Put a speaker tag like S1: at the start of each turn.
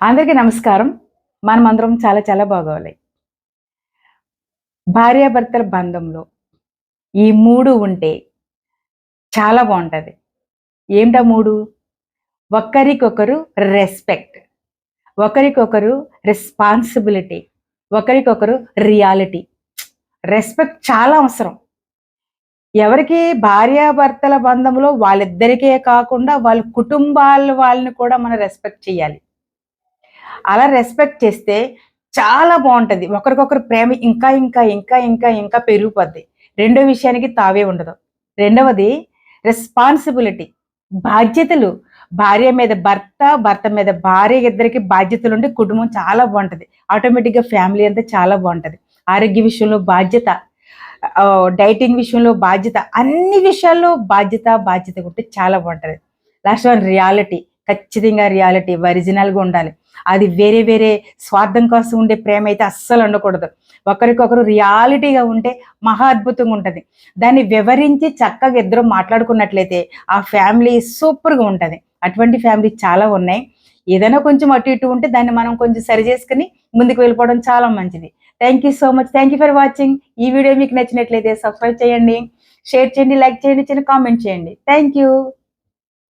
S1: అందరికీ నమస్కారం. మనమందరం చాలా చాలా బాగోవాలి. భార్యాభర్తల బంధంలో ఈ 3 ఉంటే చాలా బావుంటది. ఏంటా 3? ఒకరికొకరు రెస్పెక్ట్, ఒకరికొకరు రెస్పాన్సిబిలిటీ, ఒకరికొకరు రియాలిటీ. రెస్పెక్ట్ చాలా అవసరం. ఎవరికి భార్యాభర్తల బంధంలో వాళ్ళిద్దరికే కాకుండా వాళ్ళ కుటుంబాల వాళ్ళని కూడా మనం రెస్పెక్ట్ చేయాలి. అలా రెస్పెక్ట్ చేస్తే చాలా బావుంటది. ఒకరికొకరు ప్రేమ ఇంకా పెరిగిపోద్ది. రెండో విషయానికి తావే ఉండదు. రెండవది రెస్పాన్సిబిలిటీ. బాధ్యతలు. భార్య మీద భర్త, భర్త మీద భార్య ఇద్దరికి బాధ్యతలుంటే కుటుంబం చాలా బావుంటది. ఆటోమేటిక్‌గా ఫ్యామిలీ అంతా చాలా బావుంటది. ఆరోగ్య విషయంలో బాధ్యత, డైటింగ్ విషయంలో బాధ్యత, అన్ని విషయాల్లో బాధ్యతగా ఉంటే చాలా బావుంటది. Last one reality. ఖచ్చితంగా రియాలిటీ ఒరిజినల్‌గా ఉండాలి. అది వేరే వేరే స్వార్థం కోసం ఉండే ప్రేమ అయితే అస్సలు ఉండకూడదు. ఒకరికొకరు రియాలిటీగా ఉంటే మహా అద్భుతంగా ఉంటది. దాన్ని వివరించి చక్కగా ఇద్దరు మాట్లాడుకున్నట్లయితే ఆ ఫ్యామిలీ సూపర్‌గా ఉంటది. అటువంటి ఫ్యామిలీ చాలా ఉన్నాయి. ఏదైనా కొంచెం అటు ఇటు ఉంటే దాన్ని మనం కొంచెం సరి చేసుకొని ముందుకు వెళ్ళిపోవడం చాలా మంచిది. Thank you so much. Thank you for watching. ఈ వీడియో మీకు నచ్చినట్లయితే సబ్స్క్రైబ్ చేయండి, షేర్ చేయండి, లైక్ చేయండి, చిన్న కామెంట్ చేయండి. Thank you.